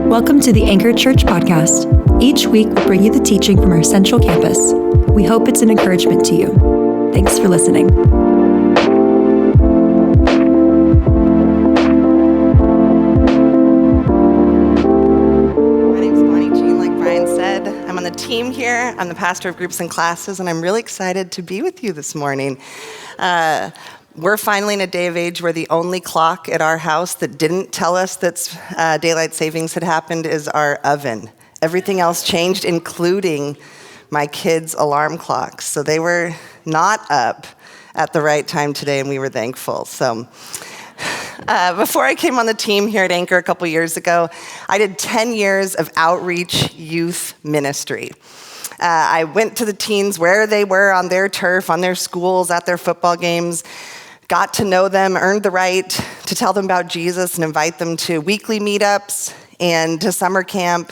Welcome to the Anchor Church podcast. Each week, we bring you the teaching from our central campus. We hope it's an encouragement to you. Thanks for listening. My name's BonnieJean, like Brian said. I'm on the team here. I'm the pastor of groups and classes, and I'm really excited to be with you this morning. We're finally in a day of age where the only clock at our house that didn't tell us that daylight savings had happened is our oven. Everything else changed, including my kids' alarm clocks. So they were not up at the right time today, and we were thankful. So before I came on the team here at Anchor a couple years ago, I did 10 years of outreach youth ministry. I went to the teens where they were on their turf, on their schools, at their football games, got to know them, earned the right to tell them about Jesus and invite them to weekly meetups and to summer camp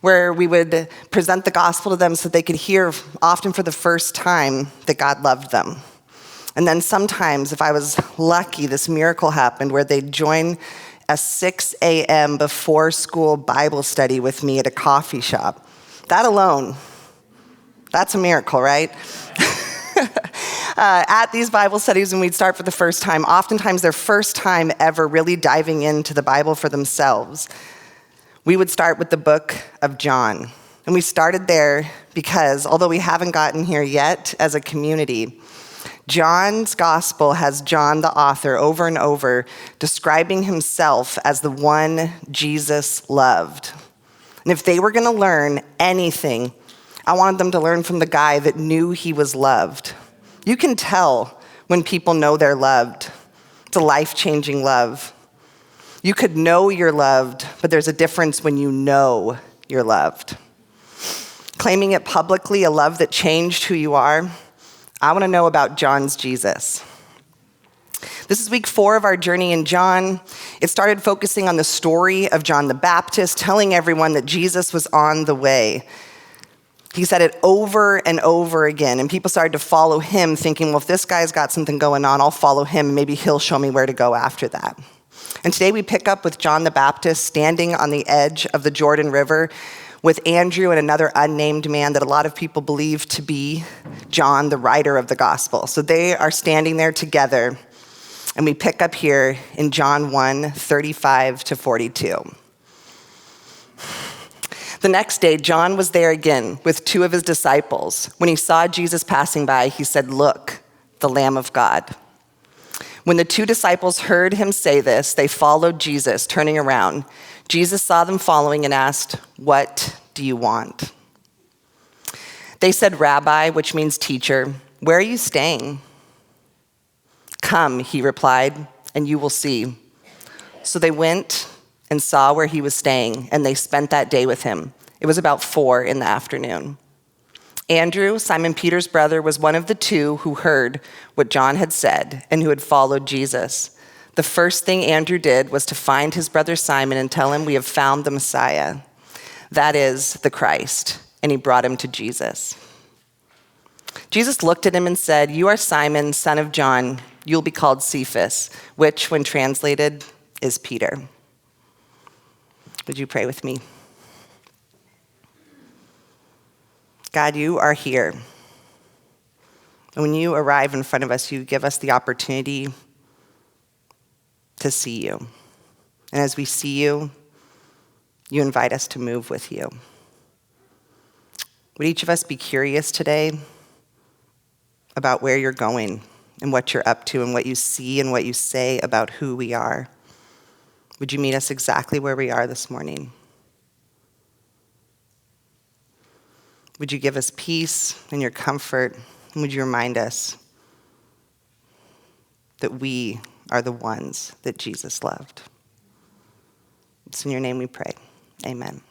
where we would present the gospel to them so they could hear, often for the first time, that God loved them. And then sometimes, if I was lucky, this miracle happened where they'd join a 6 a.m. before school Bible study with me at a coffee shop. That alone, that's a miracle, right? At these Bible studies, when we'd start for the first time, oftentimes their first time ever really diving into the Bible for themselves, we would start with the book of John. And we started there because, although we haven't gotten here yet as a community, John's gospel has John, the author, over and over describing himself as the one Jesus loved. And if they were going to learn anything, I wanted them to learn from the guy that knew he was loved. You can tell when people know they're loved. It's a life-changing love. You could know you're loved, but there's a difference when you know you're loved. Claiming it publicly, a love that changed who you are, I want to know about John's Jesus. This is week 4 of our journey in John. It started focusing on the story of John the Baptist, telling everyone that Jesus was on the way. He said it over and over again, and people started to follow him, thinking, well, if this guy's got something going on, I'll follow him. Maybe he'll show me where to go after that. And today we pick up with John the Baptist standing on the edge of the Jordan River with Andrew and another unnamed man that a lot of people believe to be John, the writer of the gospel. So they are standing there together, and we pick up here in John 1:35-42. The next day, John was there again with 2 of his disciples. When he saw Jesus passing by, he said, "Look, the Lamb of God." When the 2 disciples heard him say this, they followed Jesus, turning around. Jesus saw them following and asked, "What do you want?" They said, "Rabbi," which means teacher, "where are you staying?" "Come," he replied, "and you will see." So they went and saw where he was staying, and they spent that day with him. It was about 4 p.m. Andrew, Simon Peter's brother, was one of the 2 who heard what John had said and who had followed Jesus. The first thing Andrew did was to find his brother Simon and tell him, "We have found the Messiah." That is the Christ, and he brought him to Jesus. Jesus looked at him and said, "You are Simon, son of John. You'll be called Cephas," which, when translated, is Peter. Would you pray with me? God, you are here. And when you arrive in front of us, you give us the opportunity to see you. And as we see you, you invite us to move with you. Would each of us be curious today about where you're going and what you're up to and what you see and what you say about who we are? Would you meet us exactly where we are this morning? Would you give us peace and your comfort? And would you remind us that we are the ones that Jesus loved? It's in your name we pray. Amen.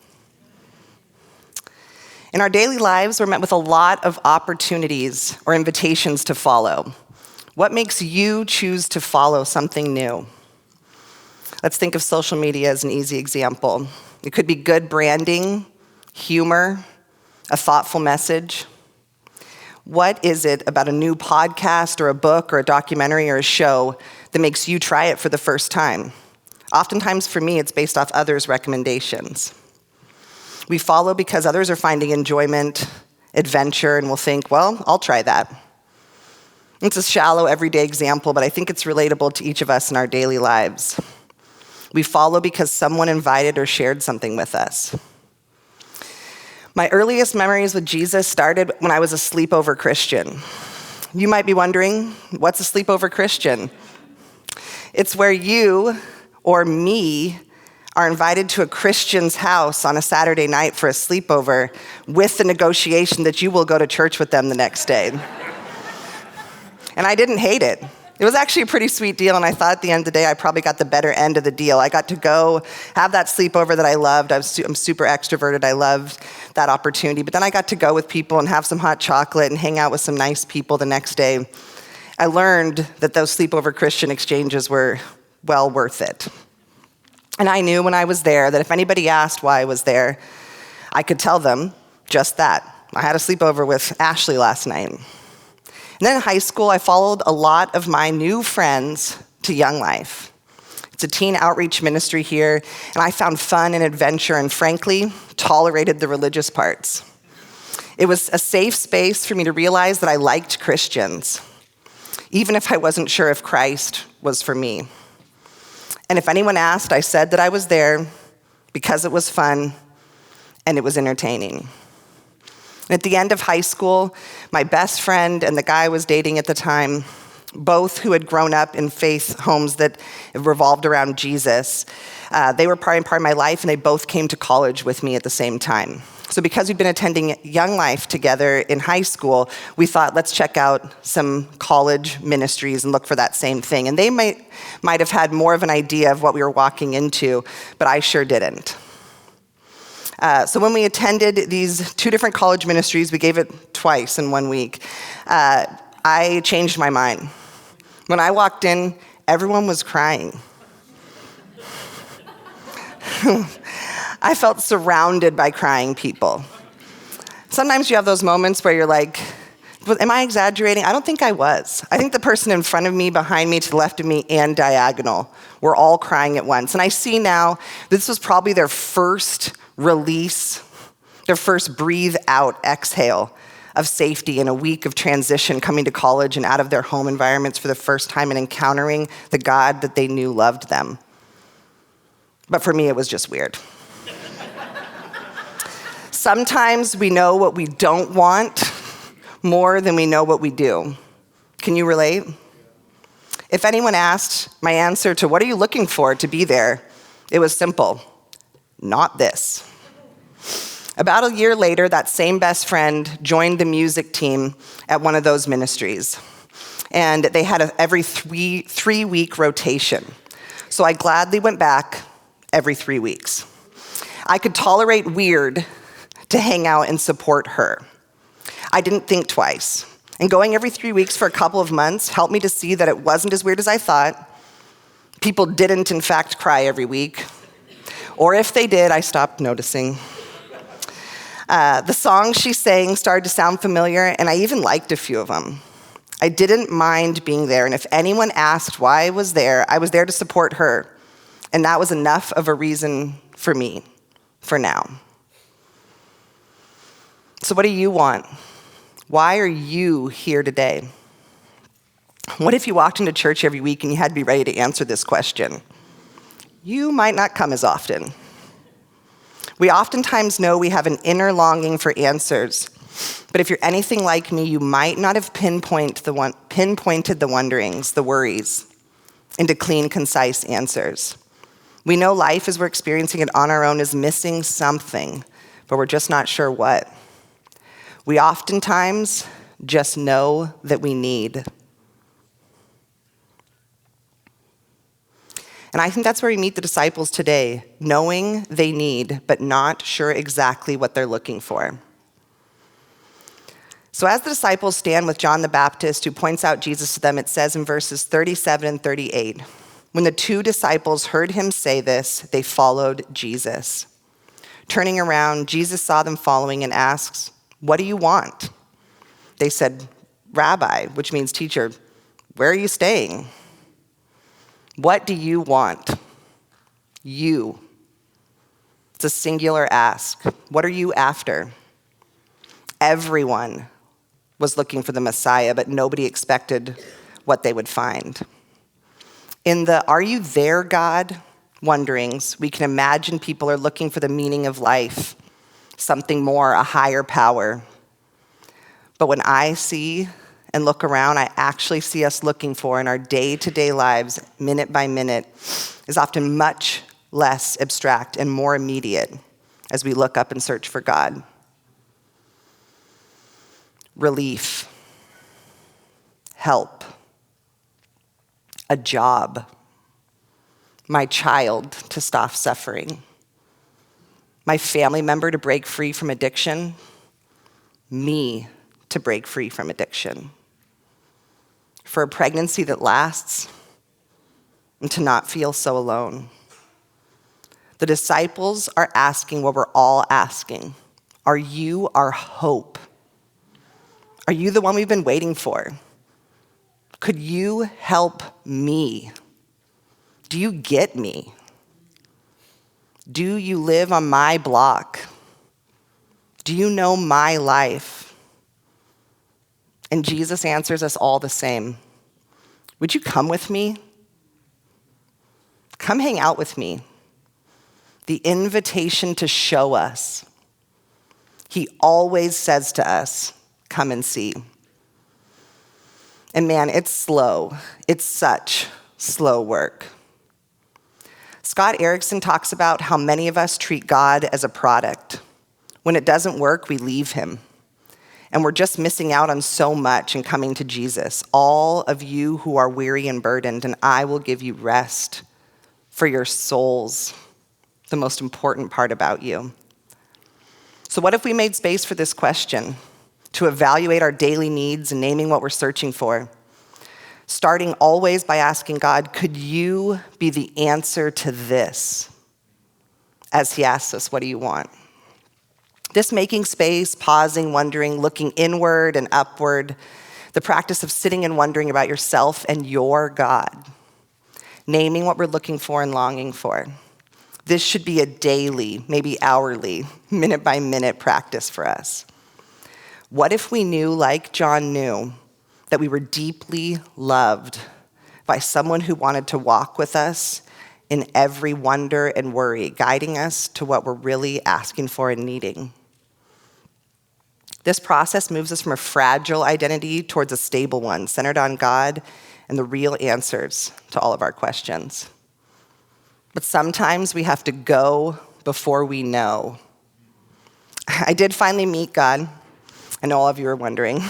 In our daily lives, we're met with a lot of opportunities or invitations to follow. What makes you choose to follow something new? Let's think of social media as an easy example. It could be good branding, humor, a thoughtful message. What is it about a new podcast or a book or a documentary or a show that makes you try it for the first time? Oftentimes for me, it's based off others' recommendations. We follow because others are finding enjoyment, adventure, and we'll think, well, I'll try that. It's a shallow, everyday example, but I think it's relatable to each of us in our daily lives. We follow because someone invited or shared something with us. My earliest memories with Jesus started when I was a sleepover Christian. You might be wondering, what's a sleepover Christian? It's where you or me are invited to a Christian's house on a Saturday night for a sleepover with the negotiation that you will go to church with them the next day. And I didn't hate it. It was actually a pretty sweet deal, and I thought at the end of the day, I probably got the better end of the deal. I got to go have that sleepover that I loved. I'm super extroverted. I loved that opportunity. But then I got to go with people and have some hot chocolate and hang out with some nice people the next day. I learned that those sleepover Christian exchanges were well worth it. And I knew when I was there that if anybody asked why I was there, I could tell them just that. I had a sleepover with Ashley last night. And then in high school, I followed a lot of my new friends to Young Life. It's a teen outreach ministry here, and I found fun and adventure and, frankly, tolerated the religious parts. It was a safe space for me to realize that I liked Christians, even if I wasn't sure if Christ was for me. And if anyone asked, I said that I was there because it was fun and it was entertaining. And at the end of high school, my best friend and the guy I was dating at the time, both who had grown up in faith homes that revolved around Jesus, they were part of my life, and they both came to college with me at the same time. So because we'd been attending Young Life together in high school, we thought, let's check out some college ministries and look for that same thing. And they might have had more of an idea of what we were walking into, but I sure didn't. So when we attended these two different college ministries, we gave it twice in 1 week, I changed my mind. When I walked in, everyone was crying. I felt surrounded by crying people. Sometimes you have those moments where you're like, am I exaggerating? I don't think I was. I think the person in front of me, behind me, to the left of me, and diagonal were all crying at once. And I see now this was probably their first release, their first breathe out exhale of safety in a week of transition, coming to college and out of their home environments for the first time and encountering the God that they knew loved them. But for me, it was just weird. Sometimes we know what we don't want more than we know what we do. Can you relate? If anyone asked my answer to what are you looking for to be there, it was simple. Not this. About a year later, that same best friend joined the music team at one of those ministries. And they had every three-week rotation. So I gladly went back every 3 weeks. I could tolerate weird to hang out and support her. I didn't think twice. And going every 3 weeks for a couple of months helped me to see that it wasn't as weird as I thought. People didn't, in fact, cry every week. Or if they did, I stopped noticing. The songs she sang started to sound familiar, and I even liked a few of them. I didn't mind being there, and if anyone asked why I was there to support her. And that was enough of a reason for me, for now. So what do you want? Why are you here today? What if you walked into church every week and you had to be ready to answer this question? You might not come as often. We oftentimes know we have an inner longing for answers, but if you're anything like me, you might not have pinpointed the wonderings, the worries, into clean, concise answers. We know life as we're experiencing it on our own is missing something, but we're just not sure what. We oftentimes just know that we need. And I think that's where we meet the disciples today, knowing they need, but not sure exactly what they're looking for. So as the disciples stand with John the Baptist, who points out Jesus to them, it says in verses 37 and 38, when the two disciples heard him say this, they followed Jesus. Turning around, Jesus saw them following and asks, "What do you want?" They said, "Rabbi," which means teacher, "where are you staying?" What do you want? You. It's a singular ask. What are you after? Everyone was looking for the Messiah, but nobody expected what they would find. In the "Are you there, God?" wonderings, we can imagine people are looking for the meaning of life, something more, a higher power. But when I see and look around, I actually see us looking for in our day-to-day lives, minute by minute, is often much less abstract and more immediate as we look up and search for God. Relief, help, a job, my child to stop suffering, my family member to break free from addiction, me to break free from addiction, for a pregnancy that lasts, and to not feel so alone. The disciples are asking what we're all asking. Are you our hope? Are you the one we've been waiting for? Could you help me? Do you get me? Do you live on my block? Do you know my life? And Jesus answers us all the same. Would you come with me? Come hang out with me. The invitation to show us. He always says to us, come and see. And man, it's slow. It's such slow work. Scott Erickson talks about how many of us treat God as a product. When it doesn't work, we leave him. And we're just missing out on so much in coming to Jesus. All of you who are weary and burdened, and I will give you rest for your souls, the most important part about you. So what if we made space for this question, to evaluate our daily needs and naming what we're searching for? Starting always by asking God, could you be the answer to this? As he asks us, what do you want? This making space, pausing, wondering, looking inward and upward, the practice of sitting and wondering about yourself and your God, naming what we're looking for and longing for. This should be a daily, maybe hourly, minute by minute practice for us. What if we knew, like John knew, that we were deeply loved by someone who wanted to walk with us in every wonder and worry, guiding us to what we're really asking for and needing? This process moves us from a fragile identity towards a stable one, centered on God and the real answers to all of our questions. But sometimes we have to go before we know. I did finally meet God. I know all of you are wondering.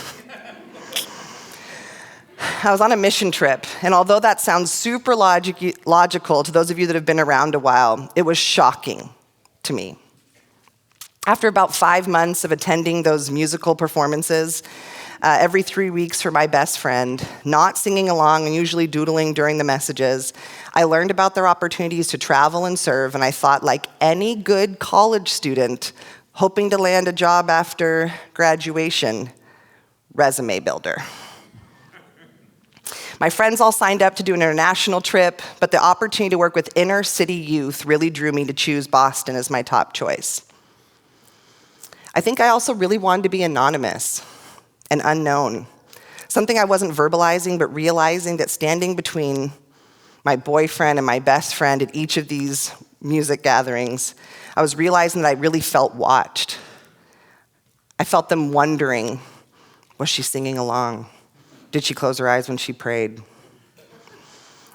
I was on a mission trip, and although that sounds super logical to those of you that have been around a while, it was shocking to me. After about 5 months of attending those musical performances, every 3 weeks for my best friend, not singing along and usually doodling during the messages, I learned about their opportunities to travel and serve, and I thought, like any good college student hoping to land a job after graduation, resume builder. My friends all signed up to do an international trip, but the opportunity to work with inner city youth really drew me to choose Boston as my top choice. I think I also really wanted to be anonymous and unknown, something I wasn't verbalizing, but realizing that standing between my boyfriend and my best friend at each of these music gatherings, I was realizing that I really felt watched. I felt them wondering, was she singing along? Did she close her eyes when she prayed?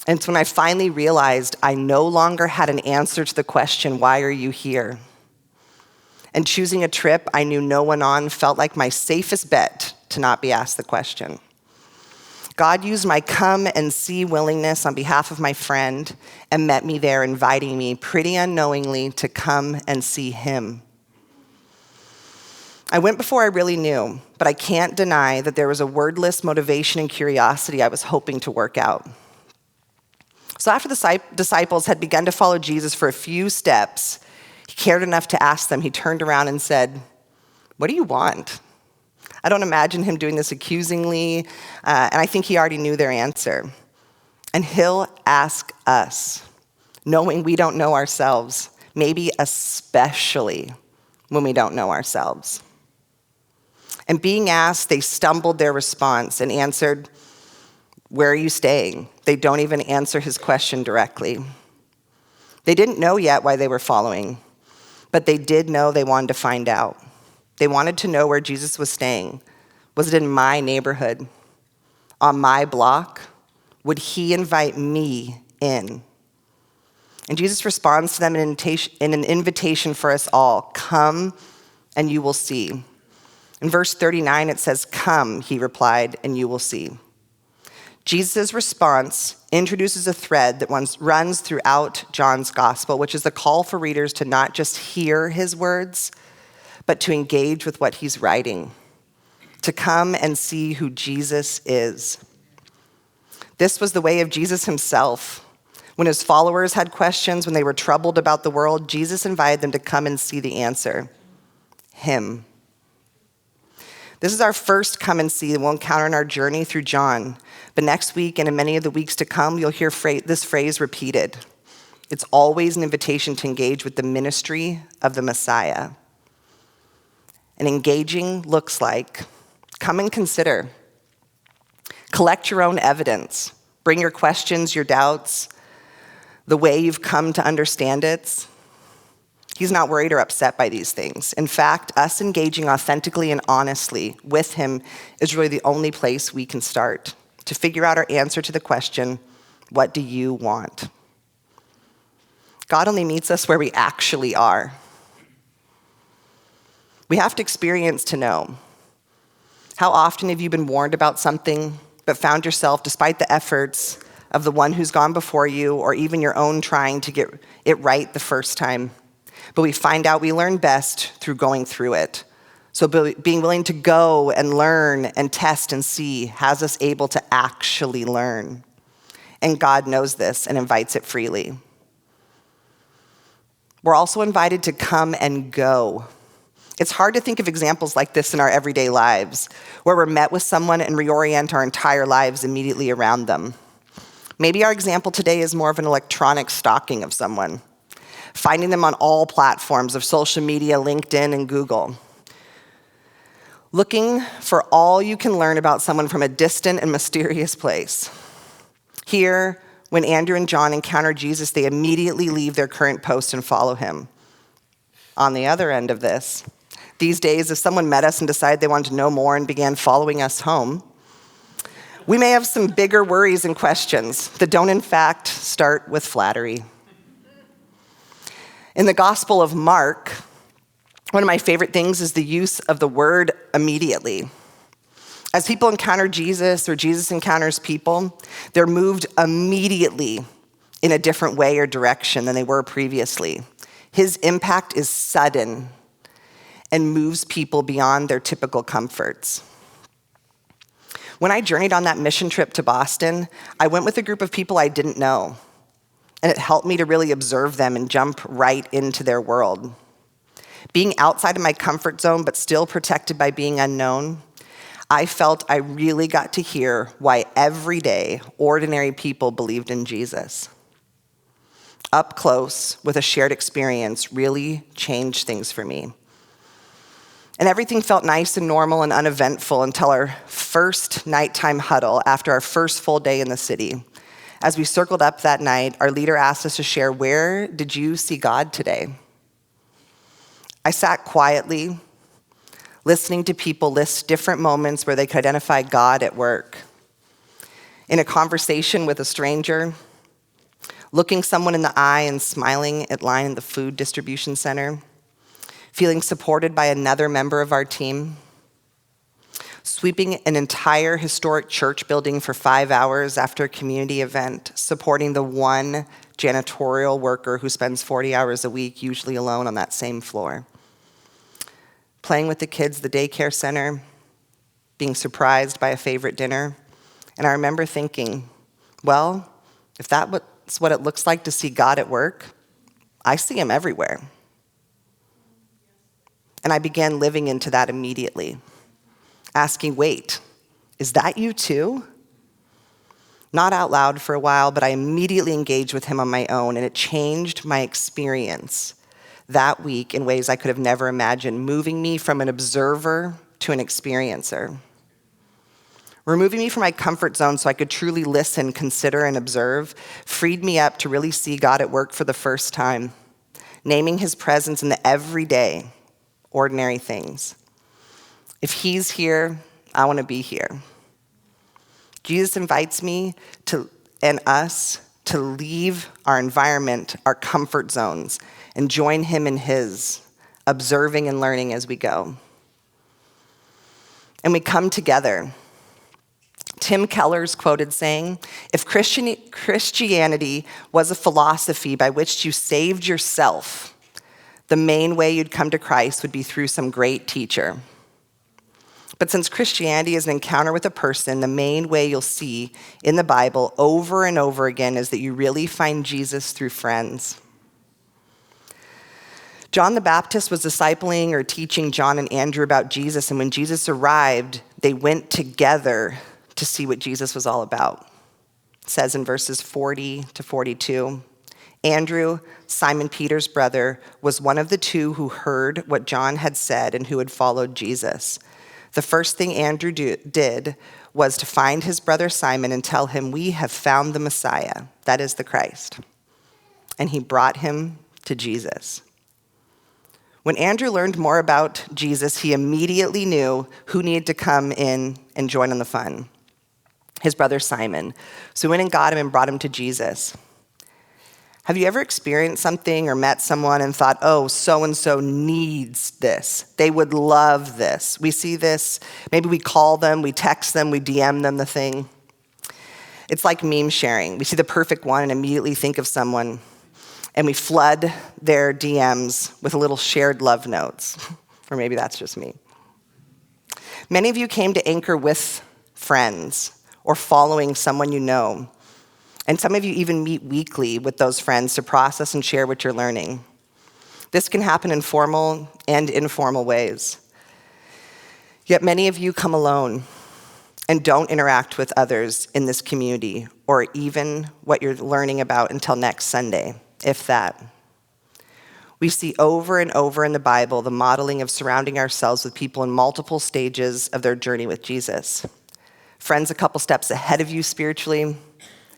And it's when I finally realized I no longer had an answer to the question, why are you here? And choosing a trip I knew no one on felt like my safest bet to not be asked the question. God used my come and see willingness on behalf of my friend and met me there, inviting me pretty unknowingly to come and see him. I went before I really knew, but I can't deny that there was a wordless motivation and curiosity I was hoping to work out. So after the disciples had begun to follow Jesus for a few steps, he cared enough to ask them. He turned around and said, "What do you want?" I don't imagine him doing this accusingly, and I think he already knew their answer. And he'll ask us, knowing we don't know ourselves, maybe especially when we don't know ourselves. And being asked, they stumbled their response and answered, "Where are you staying?" They don't even answer his question directly. They didn't know yet why they were following, but they did know they wanted to find out. They wanted to know where Jesus was staying. Was it in my neighborhood? On my block? Would he invite me in? And Jesus responds to them in an invitation for us all. Come and you will see. In verse 39, it says, "Come," he replied, "and you will see." Jesus' response introduces a thread that runs throughout John's gospel, which is the call for readers to not just hear his words, but to engage with what he's writing, to come and see who Jesus is. This was the way of Jesus himself. When his followers had questions, when they were troubled about the world, Jesus invited them to come and see the answer, him. This is our first come and see that we'll encounter in our journey through John. But next week and in many of the weeks to come, you'll hear this phrase repeated. It's always an invitation to engage with the ministry of the Messiah. And engaging looks like, come and consider. Collect your own evidence. Bring your questions, your doubts, the way you've come to understand it. He's not worried or upset by these things. In fact, us engaging authentically and honestly with him is really the only place we can start to figure out our answer to the question, what do you want? God only meets us where we actually are. We have to experience to know. How often have you been warned about something, but found yourself, despite the efforts of the one who's gone before you, or even your own trying to get it right the first time? But we find out we learn best through going through it. So being willing to go and learn and test and see has us able to actually learn. And God knows this and invites it freely. We're also invited to come and go. It's hard to think of examples like this in our everyday lives, where we're met with someone and reorient our entire lives immediately around them. Maybe our example today is more of an electronic stalking of someone, finding them on all platforms of social media, LinkedIn, and Google. Looking for all you can learn about someone from a distant and mysterious place. Here, when Andrew and John encounter Jesus, they immediately leave their current post and follow him. On the other end of this, these days, if someone met us and decided they wanted to know more and began following us home, we may have some bigger worries and questions that don't, in fact, start with flattery. In the Gospel of Mark, one of my favorite things is the use of the word immediately. As people encounter Jesus or Jesus encounters people, they're moved immediately in a different way or direction than they were previously. His impact is sudden and moves people beyond their typical comforts. When I journeyed on that mission trip to Boston, I went with a group of people I didn't know, and it helped me to really observe them and jump right into their world. Being outside of my comfort zone, but still protected by being unknown, I felt I really got to hear why everyday, ordinary people believed in Jesus. Up close with a shared experience really changed things for me. And everything felt nice and normal and uneventful until our first nighttime huddle after our first full day in the city. As we circled up that night, our leader asked us to share, where did you see God today? I sat quietly, listening to people list different moments where they could identify God at work. In a conversation with a stranger, looking someone in the eye and smiling at line in the food distribution center, feeling supported by another member of our team, sweeping an entire historic church building for 5 hours after a community event, supporting the one janitorial worker who spends 40 hours a week, usually alone on that same floor, playing with the kids at the daycare center, being surprised by a favorite dinner. And I remember thinking, well, if that's what it looks like to see God at work, I see him everywhere. And I began living into that immediately, asking, wait, is that you too? Not out loud for a while, but I immediately engaged with him on my own, and it changed my experience that week in ways I could have never imagined, moving me from an observer to an experiencer. Removing me from my comfort zone so I could truly listen, consider, and observe freed me up to really see God at work for the first time, naming his presence in the everyday, ordinary things. If he's here, I want to be here. Jesus invites me and us to leave our environment, our comfort zones, and join him in his, observing and learning as we go. And we come together. Tim Keller's quoted saying, "If Christianity was a philosophy by which you saved yourself, the main way you'd come to Christ would be through some great teacher. But since Christianity is an encounter with a person, the main way you'll see in the Bible over and over again is that you really find Jesus through friends." John the Baptist was discipling or teaching John and Andrew about Jesus, and when Jesus arrived, they went together to see what Jesus was all about. It says in verses 40 to 42, Andrew, Simon Peter's brother, was one of the two who heard what John had said and who had followed Jesus. The first thing Andrew did was to find his brother Simon and tell him, "We have found the Messiah," that is the Christ. And he brought him to Jesus. When Andrew learned more about Jesus, he immediately knew who needed to come in and join in the fun. His brother Simon. So he went and got him and brought him to Jesus. Have you ever experienced something or met someone and thought, "Oh, so-and-so needs this. They would love this." We see this, maybe we call them, we text them, we DM them the thing. It's like meme sharing. We see the perfect one and immediately think of someone, and we flood their DMs with a little shared love notes. Or maybe that's just me. Many of you came to Anchor with friends or following someone you know. And some of you even meet weekly with those friends to process and share what you're learning. This can happen in formal and informal ways. Yet many of you come alone and don't interact with others in this community or even what you're learning about until next Sunday, if that. We see over and over in the Bible the modeling of surrounding ourselves with people in multiple stages of their journey with Jesus. Friends a couple steps ahead of you spiritually,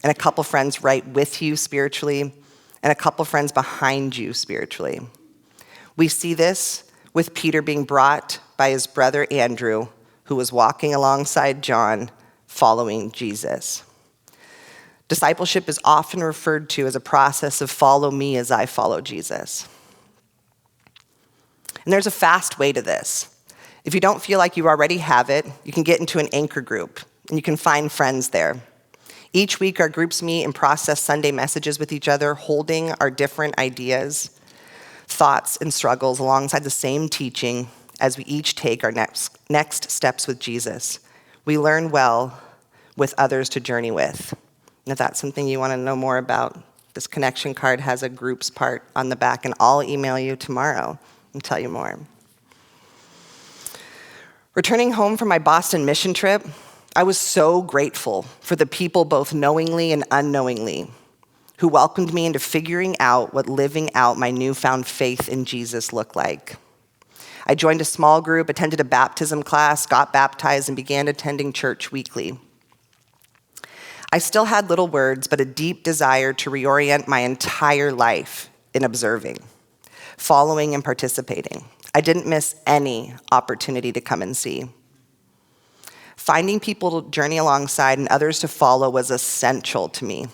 and a couple friends right with you spiritually, and a couple friends behind you spiritually. We see this with Peter being brought by his brother Andrew, who was walking alongside John, following Jesus. Discipleship is often referred to as a process of follow me as I follow Jesus. And there's a fast way to this. If you don't feel like you already have it, you can get into an Anchor group, and you can find friends there. Each week, our groups meet and process Sunday messages with each other, holding our different ideas, thoughts, and struggles alongside the same teaching as we each take our next steps with Jesus. We learn well with others to journey with. And if that's something you want to know more about, this connection card has a groups part on the back, and I'll email you tomorrow and tell you more. Returning home from my Boston mission trip, I was so grateful for the people, both knowingly and unknowingly, who welcomed me into figuring out what living out my newfound faith in Jesus looked like. I joined a small group, attended a baptism class, got baptized, and began attending church weekly. I still had little words, but a deep desire to reorient my entire life in observing, following, and participating. I didn't miss any opportunity to come and see. Finding people to journey alongside and others to follow was essential to me,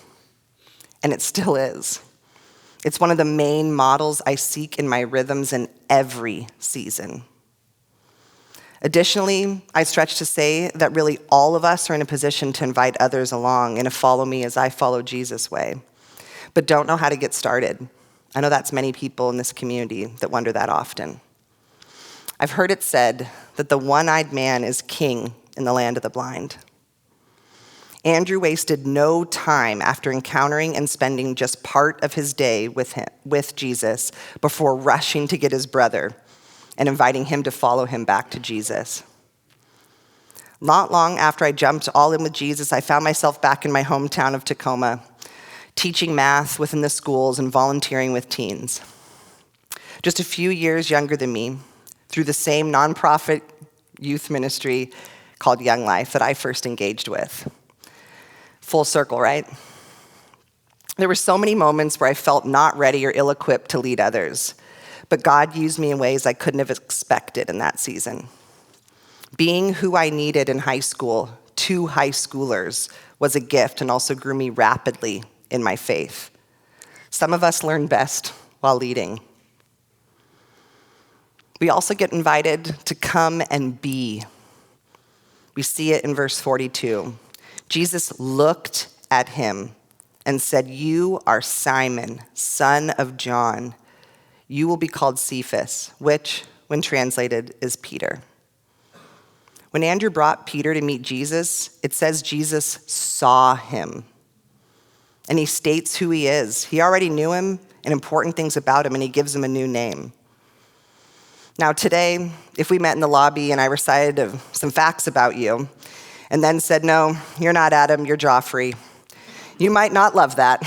and it still is. It's one of the main models I seek in my rhythms in every season. Additionally, I stretch to say that really all of us are in a position to invite others along in a follow me as I follow Jesus way, but don't know how to get started. I know that's many people in this community that wonder that often. I've heard it said that the one-eyed man is king in the land of the blind. Andrew wasted no time after encountering and spending just part of his day with Jesus before rushing to get his brother and inviting him to follow him back to Jesus. Not long after I jumped all in with Jesus, I found myself back in my hometown of Tacoma, teaching math within the schools and volunteering with teens. Just a few years younger than me, through the same nonprofit youth ministry called Young Life that I first engaged with. Full circle, right? There were so many moments where I felt not ready or ill-equipped to lead others, but God used me in ways I couldn't have expected in that season. Being who I needed in high school to high schoolers was a gift and also grew me rapidly in my faith. Some of us learn best while leading. We also get invited to come and be. We see it in verse 42. Jesus looked at him and said, "You are Simon, son of John. You will be called Cephas," which, when translated, is Peter. When Andrew brought Peter to meet Jesus, it says Jesus saw him. And he states who he is. He already knew him and important things about him, and he gives him a new name. Now today, if we met in the lobby and I recited some facts about you, and then said, "No, you're not Adam, you're Joffrey," you might not love that.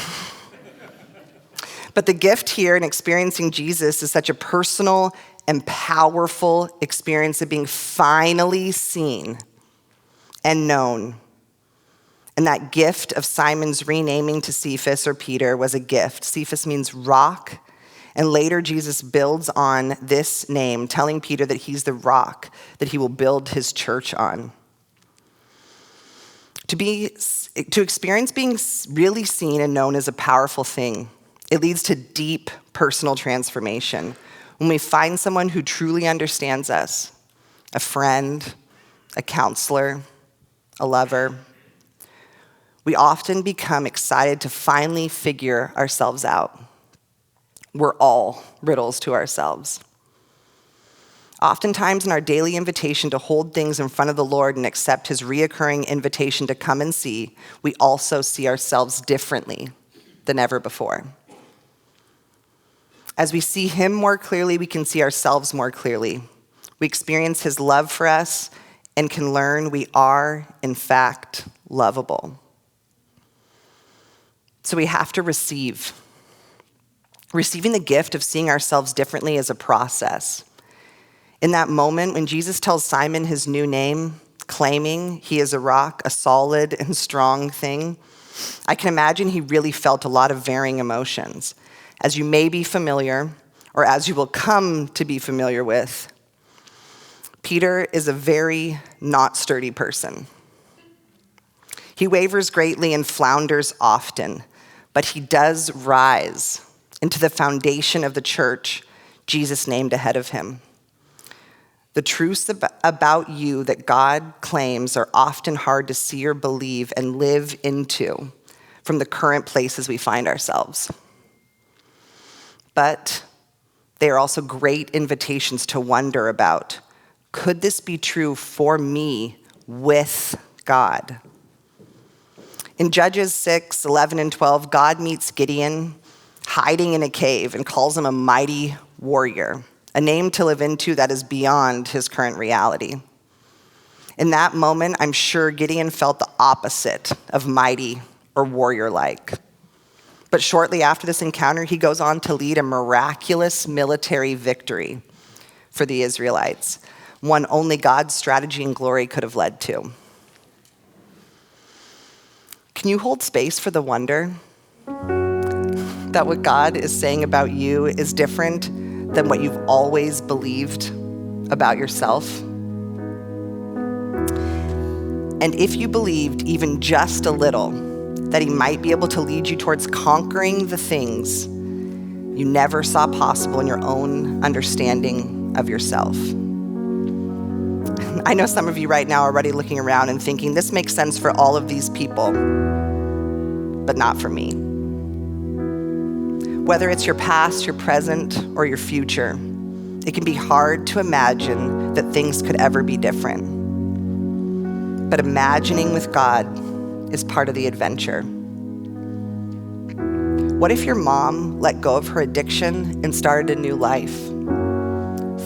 But the gift here in experiencing Jesus is such a personal and powerful experience of being finally seen and known. And that gift of Simon's renaming to Cephas or Peter was a gift. Cephas means rock. And later Jesus builds on this name, telling Peter that he's the rock that he will build his church on. To experience being really seen and known is a powerful thing. It leads to deep personal transformation. When we find someone who truly understands us, a friend, a counselor, a lover, we often become excited to finally figure ourselves out. We're all riddles to ourselves. Oftentimes in our daily invitation to hold things in front of the Lord and accept his reoccurring invitation to come and see, we also see ourselves differently than ever before. As we see him more clearly, we can see ourselves more clearly. We experience his love for us and can learn we are, in fact, lovable. So we have to receive. Receiving the gift of seeing ourselves differently is a process. In that moment, when Jesus tells Simon his new name, claiming he is a rock, a solid and strong thing, I can imagine he really felt a lot of varying emotions. As you may be familiar, or as you will come to be familiar with, Peter is a very not sturdy person. He wavers greatly and flounders often, but he does rise into the foundation of the church Jesus named ahead of him. The truths about you that God claims are often hard to see or believe and live into from the current places we find ourselves. But they are also great invitations to wonder about, could this be true for me with God? In Judges 6, 11 and 12, God meets Gideon hiding in a cave and calls him a mighty warrior, a name to live into that is beyond his current reality. In that moment, I'm sure Gideon felt the opposite of mighty or warrior-like. But shortly after this encounter, he goes on to lead a miraculous military victory for the Israelites, one only God's strategy and glory could have led to. Can you hold space for the wonder that what God is saying about you is different than what you've always believed about yourself? And if you believed even just a little that he might be able to lead you towards conquering the things you never saw possible in your own understanding of yourself. I know some of you right now are already looking around and thinking, this makes sense for all of these people, but not for me. Whether it's your past, your present, or your future, it can be hard to imagine that things could ever be different. But imagining with God is part of the adventure. What if your mom let go of her addiction and started a new life?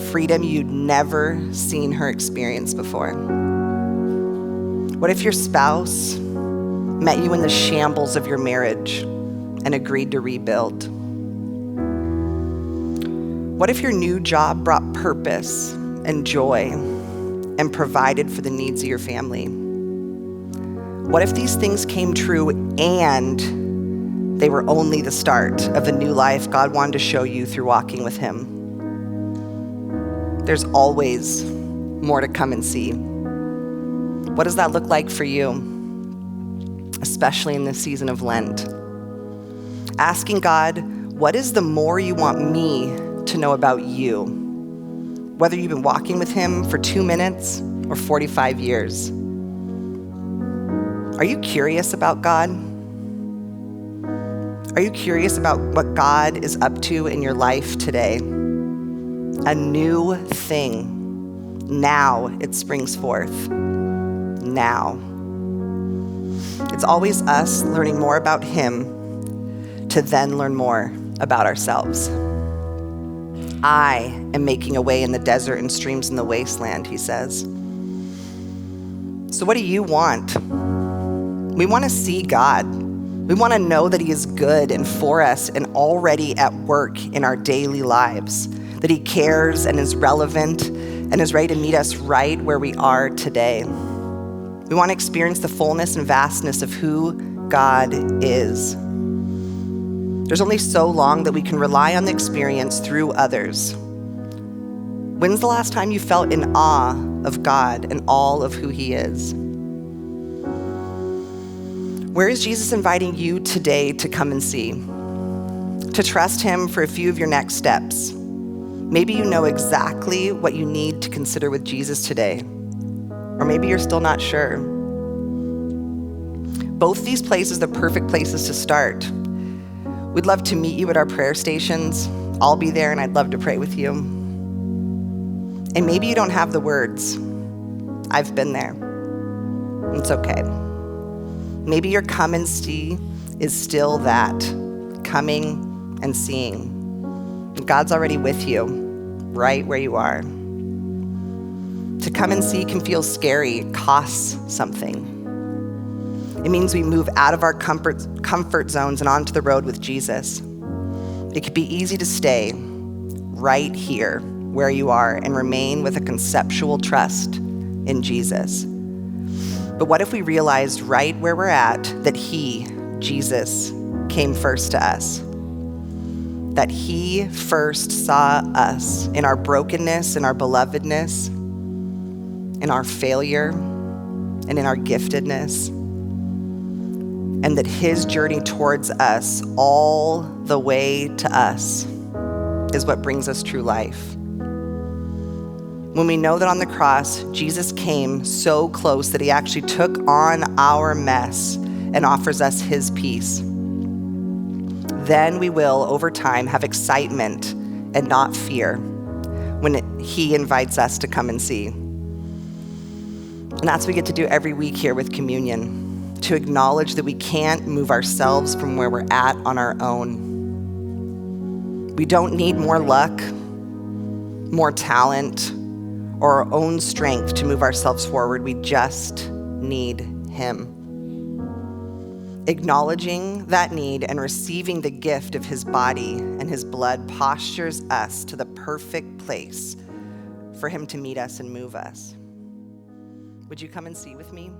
Freedom you'd never seen her experience before. What if your spouse met you in the shambles of your marriage and agreed to rebuild? What if your new job brought purpose and joy and provided for the needs of your family? What if these things came true and they were only the start of the new life God wanted to show you through walking with him? There's always more to come and see. What does that look like for you, especially in this season of Lent? Asking God, what is the more you want me to know about you? Whether you've been walking with him for 2 minutes or 45 years. Are you curious about God? Are you curious about what God is up to in your life today? A new thing. Now it springs forth. Now. It's always us learning more about him to then learn more about ourselves. I am making a way in the desert and streams in the wasteland, he says. So what do you want? We want to see God. We want to know that he is good and for us and already at work in our daily lives, that he cares and is relevant and is ready to meet us right where we are today. We want to experience the fullness and vastness of who God is. There's only so long that we can rely on the experience through others. When's the last time you felt in awe of God and all of who he is? Where is Jesus inviting you today to come and see? To trust him for a few of your next steps. Maybe you know exactly what you need to consider with Jesus today. Or maybe you're still not sure. Both these places are the perfect places to start. We'd love to meet you at our prayer stations. I'll be there and I'd love to pray with you. And maybe you don't have the words. I've been there. It's okay. Maybe your come and see is still that, coming and seeing. God's already with you, right where you are. To come and see can feel scary, it costs something. It means we move out of our comfort zones and onto the road with Jesus. It could be easy to stay right here where you are and remain with a conceptual trust in Jesus. But what if we realized right where we're at that he, Jesus, came first to us? That he first saw us in our brokenness, in our belovedness, in our failure, and in our giftedness. And that his journey towards us, all the way to us, is what brings us true life. When we know that on the cross, Jesus came so close that he actually took on our mess and offers us his peace, then we will, over time, have excitement and not fear when he invites us to come and see. And that's what we get to do every week here with communion. To acknowledge that we can't move ourselves from where we're at on our own. We don't need more luck, more talent, or our own strength to move ourselves forward. We just need him. Acknowledging that need and receiving the gift of his body and his blood postures us to the perfect place for him to meet us and move us. Would you come and see with me?